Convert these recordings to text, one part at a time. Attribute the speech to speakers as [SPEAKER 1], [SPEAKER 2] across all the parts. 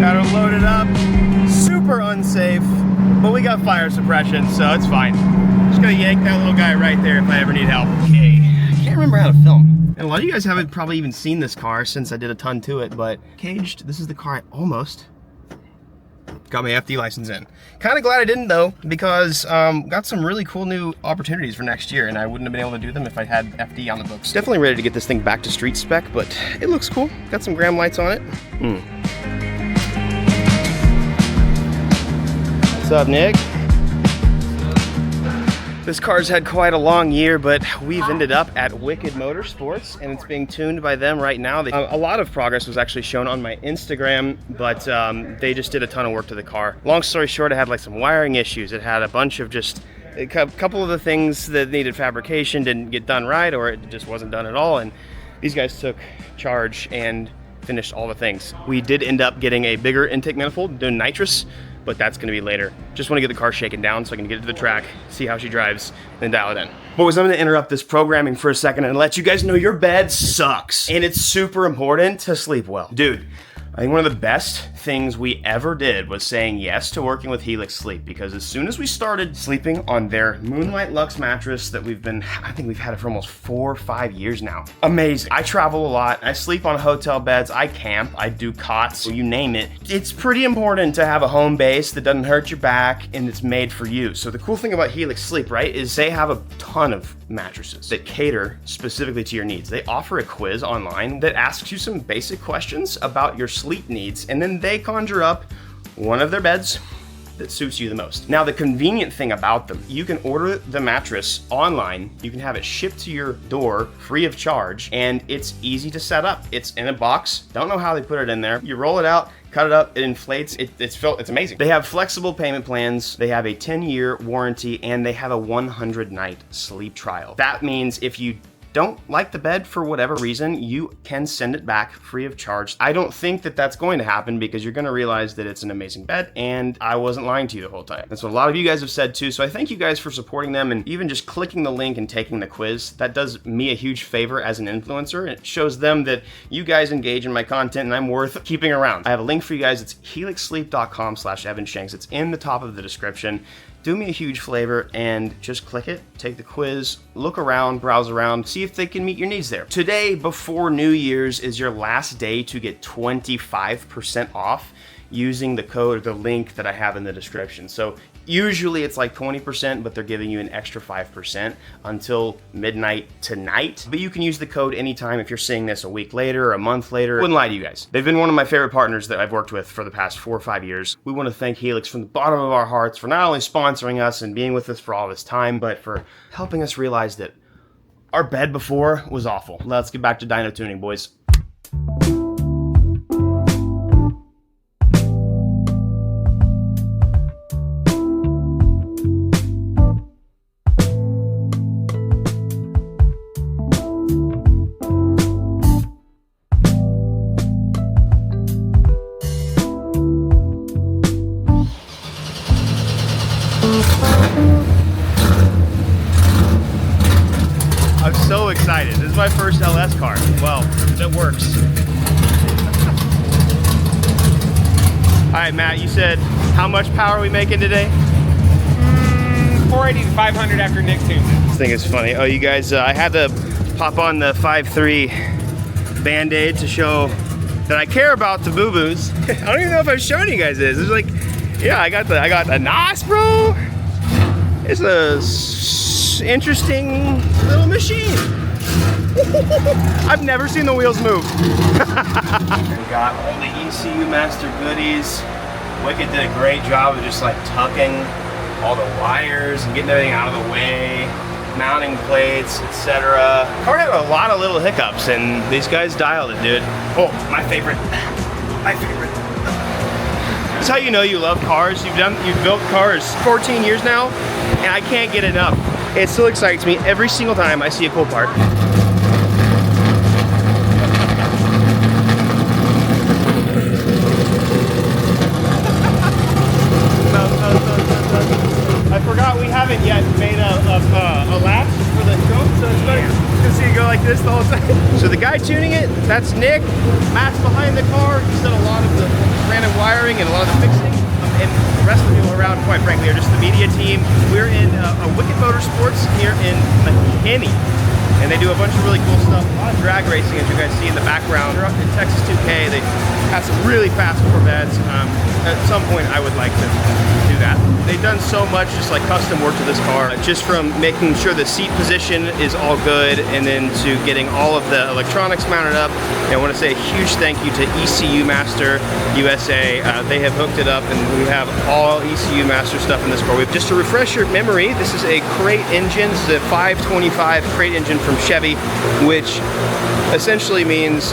[SPEAKER 1] Got her loaded up. Super unsafe, but we got fire suppression, so it's fine. Just gonna yank that little guy right there if I ever need help. Okay, I can't remember how to film. And a lot of you guys haven't probably even seen this car since I did a ton to it, but caged, this is the car I almost got my FD license in. Kind of glad I didn't though, because got some really cool new opportunities for next year, and I wouldn't have been able to do them if I had FD on the books. Definitely ready to get this thing back to street spec, but it looks cool. Got some Graham lights on it. What's up, Nick? This car's had quite a long year, but we've ended up at Wicked Motorsports, and it's being tuned by them right now. A lot of progress was actually shown on my Instagram, but they just did a ton of work to the car. Long story short, it had like some wiring issues. It had a bunch of just a couple of the things that needed fabrication didn't get done right, or it just wasn't done at all, and these guys took charge and finished all the things. We did end up getting a bigger intake manifold, doing nitrous, but that's gonna be later. Just wanna get the car shaken down so I can get it to the track, see how she drives, and then dial it in. Boys, I'm gonna interrupt this programming for a second and let you guys know your bed sucks. And it's super important to sleep well. Dude, I think one of the best things we ever did was saying yes to working with Helix Sleep, because as soon as we started sleeping on their Moonlight Luxe mattress that I think we've had it for almost 4 or 5 years now. Amazing. I travel a lot. I sleep on hotel beds. I camp. I do cots. You name it. It's pretty important to have a home base that doesn't hurt your back and it's made for you. So the cool thing about Helix Sleep, right, is they have a ton of mattresses that cater specifically to your needs. They offer a quiz online that asks you some basic questions about your sleep needs, and then they conjure up one of their beds that suits you the most. Now, the convenient thing about them, you can order the mattress online, you can have it shipped to your door free of charge, and it's easy to set up. It's in a box. Don't know how they put it in there. You roll it out, cut it up, it inflates. It's amazing. They have flexible payment plans, they have a 10-year warranty, and they have a 100-night sleep trial. That means if you don't like the bed for whatever reason, you can send it back free of charge. I don't think that that's going to happen, because you're gonna realize that it's an amazing bed, and I wasn't lying to you the whole time. That's what a lot of you guys have said too, so I thank you guys for supporting them, and even just clicking the link and taking the quiz. That does me a huge favor as an influencer. It shows them that you guys engage in my content and I'm worth keeping around. I have a link for you guys. It's helixsleep.com/EvanShanks. It's in the top of the description. Do me a huge favor and just click it, take the quiz, look around, browse around, see if they can meet your needs there. Today, before New Year's, is your last day to get 25% off using the code or the link that I have in the description. So usually it's like 20%, but they're giving you an extra 5% until midnight tonight. But you can use the code anytime if you're seeing this a week later or a month later. Wouldn't lie to you guys. They've been one of my favorite partners that I've worked with for the past 4 or 5 years. We want to thank Helix from the bottom of our hearts for not only sponsoring us and being with us for all this time, but for helping us realize that our bed before was awful. Let's get back to dyno tuning, boys. I'm so excited. This is my first LS car. Well, that works. All right, Matt, you said how much power are we making today?
[SPEAKER 2] 480 to 500 after Nick tunes it.
[SPEAKER 1] This thing is funny. Oh, you guys, I had to pop on the 5.3 Band-Aid to show that I care about the boo-boos. I don't even know if I've shown you guys this. It's like, yeah, I got a NOS, bro. It's a interesting little machine. I've never seen the wheels move. We got all the ECU master goodies. Wicked did a great job of just like tucking all the wires and getting everything out of the way, mounting plates, etc. Car had a lot of little hiccups, and these guys dialed it, dude. Oh, my favorite. My favorite. This is how you know you love cars. You've built cars 14 years now, and I can't get enough. It still excites me every single time I see a cool part. I forgot we haven't yet made a a latch for the trunk, so it's funny to see you go like this the whole time. So the guy tuning it, that's Nick. Matt's behind the car. He's done a lot of the random wiring and a lot of the fixing. And the rest of the people around, quite frankly, are just the media team. We're in a Wicked Motorsports here in McKinney. And they do a bunch of really cool stuff. A lot of drag racing, as you guys see in the background. They're up in Texas 2K. They have some really fast Corvettes. At some point, I would like to do that. They've done so much, just like custom work to this car, just from making sure the seat position is all good, and then to getting all of the electronics mounted up. And I want to say a huge thank you to ECU Master USA. They have hooked it up, and we have all ECU Master stuff in this car. Just to refresh your memory, this is a crate engine. This is a 525 crate engine from Chevy, which essentially means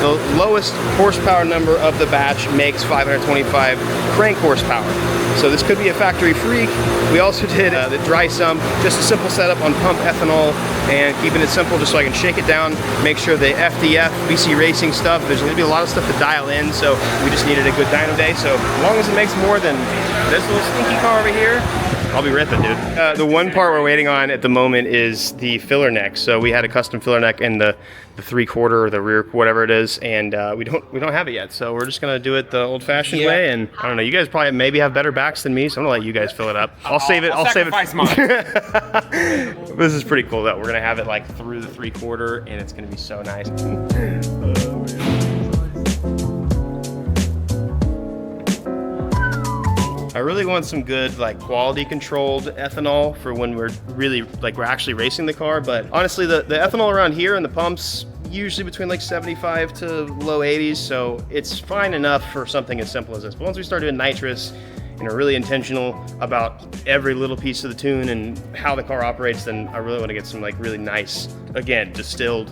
[SPEAKER 1] the lowest horsepower number of the batch makes 525 crank horsepower. So this could be a factory freak. We also did the dry sump, just a simple setup on pump ethanol and keeping it simple just so I can shake it down, make sure the FDF, BC Racing stuff, there's gonna be a lot of stuff to dial in, so we just needed a good dyno day. So as long as it makes more than this little stinky car over here, I'll be ripping, dude. The one part we're waiting on at the moment is the filler neck. So we had a custom filler neck in the 3/4 or the rear, whatever it is, and we don't have it yet. So we're just gonna do it the old-fashioned way. And I don't know, you guys probably maybe have better backs than me, so I'm gonna let you guys fill it up. I'll save it. I'll save it. This is pretty cool though. We're gonna have it like through the 3/4, and it's gonna be so nice. I really want some good like quality controlled ethanol for when we're really like we're actually racing the car. But honestly, the ethanol around here and the pumps usually between like 75 to low 80s, so it's fine enough for something as simple as this. But once we start doing nitrous and are really intentional about every little piece of the tune and how the car operates, then I really want to get some like really nice, again, distilled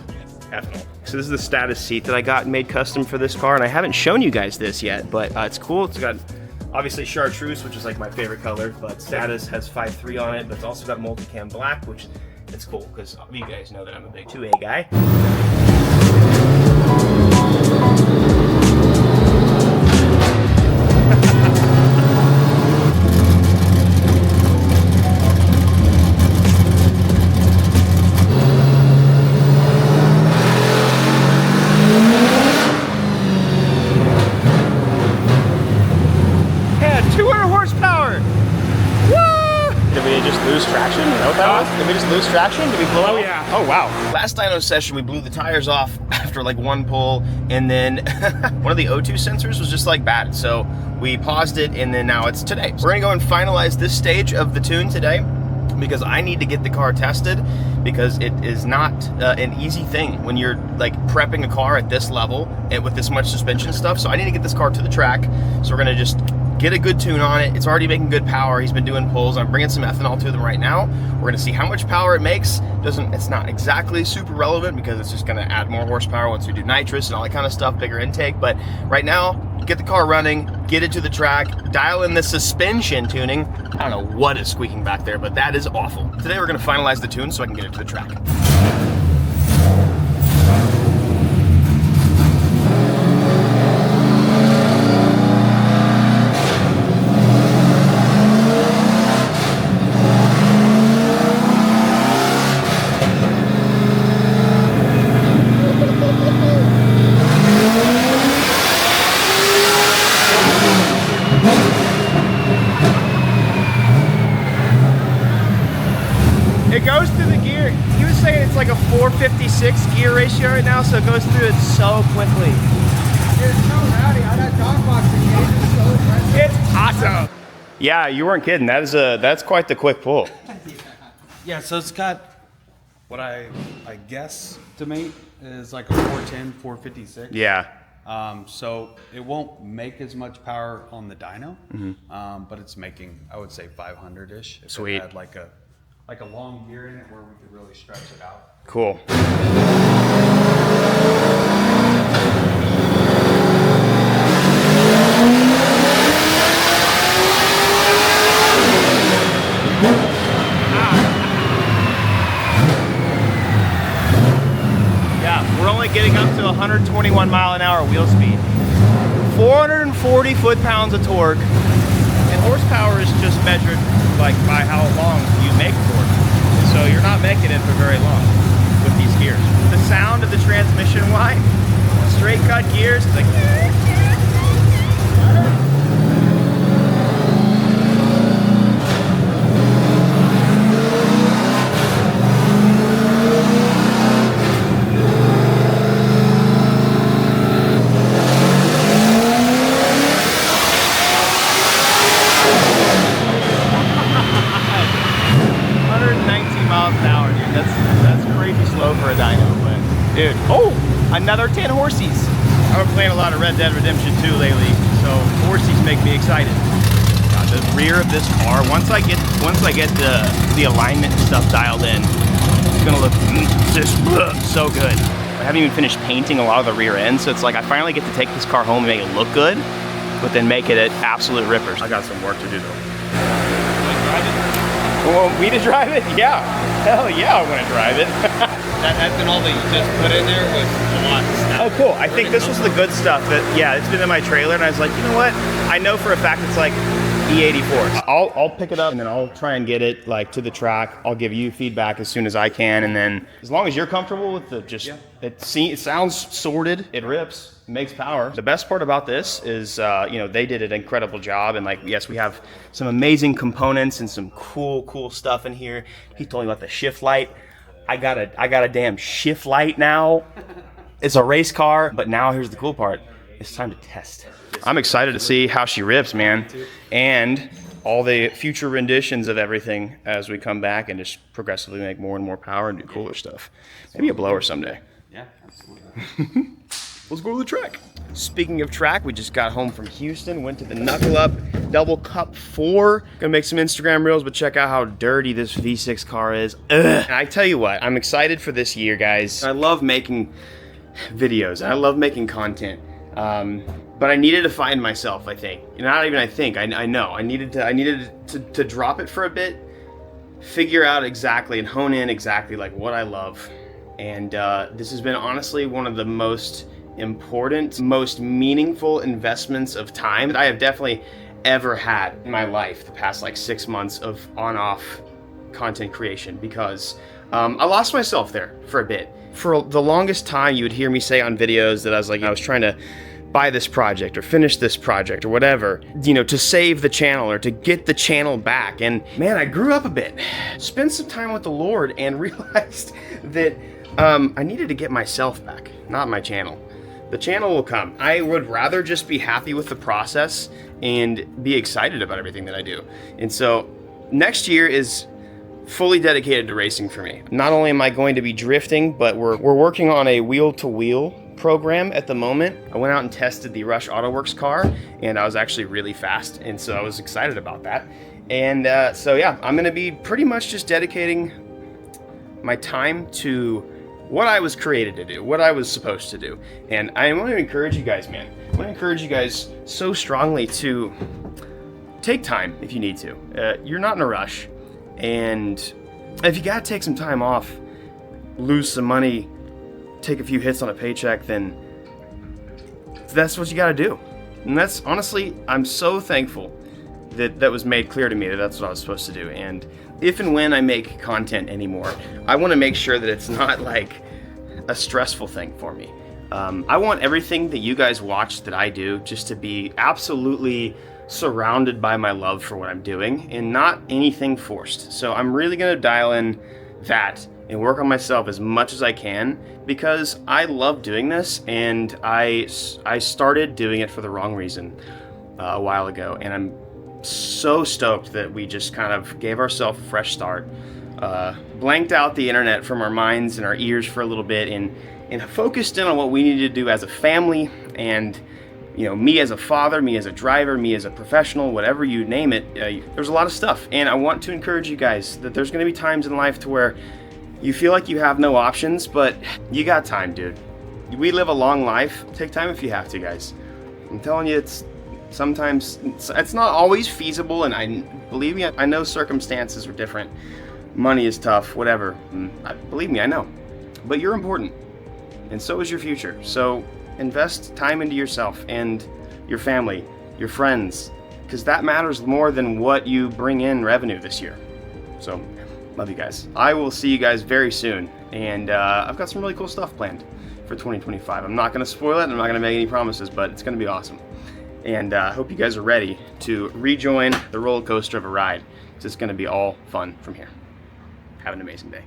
[SPEAKER 1] ethanol. So this is the status seat that I got made custom for this car, and I haven't shown you guys this yet, but it's cool. It's got obviously chartreuse, which is like my favorite color, but Status has 5.3 on it, but it's also got multicam black, which it's cool because you guys know that I'm a big 2A guy. Did we just lose traction? Did we blow out?
[SPEAKER 2] Oh yeah.
[SPEAKER 1] Oh wow. Last dyno session we blew the tires off after like one pull, and then one of the O2 sensors was just like bad. So we paused it, and then now it's today. So we're gonna go and finalize this stage of the tune today because I need to get the car tested, because it is not an easy thing when you're like prepping a car at this level and with this much suspension stuff. So I need to get this car to the track. So we're gonna just get a good tune on it. It's already making good power. He's been doing pulls. I'm bringing some ethanol to them right now. We're gonna see how much power it makes. It's not exactly super relevant because it's just gonna add more horsepower once we do nitrous and all that kind of stuff, bigger intake. But right now, get the car running, get it to the track, dial in the suspension tuning. I don't know what is squeaking back there, but that is awful. Today we're gonna finalize the tune so I can get it to the track. It goes through the gear. He was saying it's like a 456 gear ratio right now, so it goes through it so quickly.
[SPEAKER 3] It's so rowdy. I got dog boxing. It's so impressive.
[SPEAKER 1] It's awesome. Yeah, you weren't kidding. That's quite the quick pull.
[SPEAKER 3] Yeah, so it's got what I guess to me is like a 410, 456.
[SPEAKER 1] Yeah.
[SPEAKER 3] So it won't make as much power on the dyno, but it's making, I would say, 500-ish. If
[SPEAKER 1] Sweet.
[SPEAKER 3] it had like a long gear in it where we could really stretch it out.
[SPEAKER 1] Cool. Yeah, we're only getting up to 121 mile an hour wheel speed. 440 foot-pounds of torque, and horsepower is just measured like by how long you make torque. make it in for very long with these gears. The sound of the transmission, why? Straight cut gears, it's like. 119 miles an hour, dude. That's crazy slow for a dyno, but dude. Oh, another 10 horsies. I've been playing a lot of Red Dead Redemption 2 lately, so horsies make me excited. God, the rear of this car, once I get the alignment and stuff dialed in, it's gonna look just so good. I haven't even finished painting a lot of the rear end, so it's like I finally get to take this car home and make it look good, but then make it at absolute rippers. I got some work to do though. Want me to drive it? Yeah. Hell yeah, I want to drive it.
[SPEAKER 2] That ethanol that you just put in there was a lot of stuff.
[SPEAKER 1] Oh, cool. I think this was the good stuff that, yeah, it's been in my trailer, and I was like, you know what? I know for a fact it's like E84. I'll pick it up, and then I'll try and get it like to the track. I'll give you feedback as soon as I can, and then as long as you're comfortable with the it sounds sorted, it rips. Makes power. The best part about this is, you know, they did an incredible job, and like, yes, we have some amazing components and some cool stuff in here. He told me about the shift light. I got a damn shift light now. It's a race car, but now here's the cool part. It's time to test. I'm excited to see how she rips, man, and all the future renditions of everything as we come back and just progressively make more and more power and do cooler stuff. Maybe a blower someday.
[SPEAKER 3] Yeah, absolutely.
[SPEAKER 1] Let's go to the track. Speaking of track, we just got home from Houston, went to the Knuckle Up Double Cup 4. Gonna make some Instagram reels, but check out how dirty this V6 car is. Ugh. And I tell you what, I'm excited for this year, guys. I love making videos, and I love making content. But I needed to find myself, I think. Not even I think, I know. I needed to drop it for a bit, figure out exactly and hone in exactly like what I love. And this has been honestly one of the most important, most meaningful investments of time that I have definitely ever had in my life, the past like 6 months of on-off content creation, because I lost myself there for a bit. For the longest time, you would hear me say on videos that I was trying to buy this project or finish this project or whatever, you know, to save the channel or to get the channel back. And man, I grew up a bit, spent some time with the Lord, and realized that I needed to get myself back, not my channel. The channel will come. I would rather just be happy with the process and be excited about everything that I do. And so next year is fully dedicated to racing for me. Not only am I going to be drifting, but we're working on a wheel-to-wheel program at the moment. I went out and tested the Rush AutoWorks car, and I was actually really fast, and so I was excited about that. And so yeah, I'm gonna be pretty much just dedicating my time to what I was created to do, what I was supposed to do. And I want to encourage you guys, man. I want to encourage you guys so strongly to take time if you need to. You're not in a rush. And if you gotta take some time off, lose some money, take a few hits on a paycheck, then that's what you gotta do. And that's, honestly, I'm so thankful that that was made clear to me that that's what I was supposed to do. And if and when I make content anymore, I want to make sure that it's not like a stressful thing for me. I want everything that you guys watch that I do just to be absolutely surrounded by my love for what I'm doing and not anything forced. So I'm really going to dial in that and work on myself as much as I can, because I love doing this, and I started doing it for the wrong reason a while ago, and I'm so stoked that we just kind of gave ourselves a fresh start, blanked out the internet from our minds and our ears for a little bit, and focused in on what we needed to do as a family, and you know, me as a father, me as a driver, me as a professional, whatever you name it. There's a lot of stuff, and I want to encourage you guys that there's going to be times in life to where you feel like you have no options, but you got time, dude. We live a long life. Take time if you have to, guys. I'm telling you, sometimes it's not always feasible, and believe me, I know circumstances are different. Money is tough, whatever. Believe me, I know. But you're important, and so is your future. So invest time into yourself and your family, your friends, because that matters more than what you bring in revenue this year. So Love you guys. I will see you guys very soon, and I've got some really cool stuff planned for 2025. I'm not going to spoil it, and I'm not going to make any promises, but it's going to be awesome. And I hope you guys are ready to rejoin the roller coaster of a ride. It's just going to be all fun from here. Have an amazing day.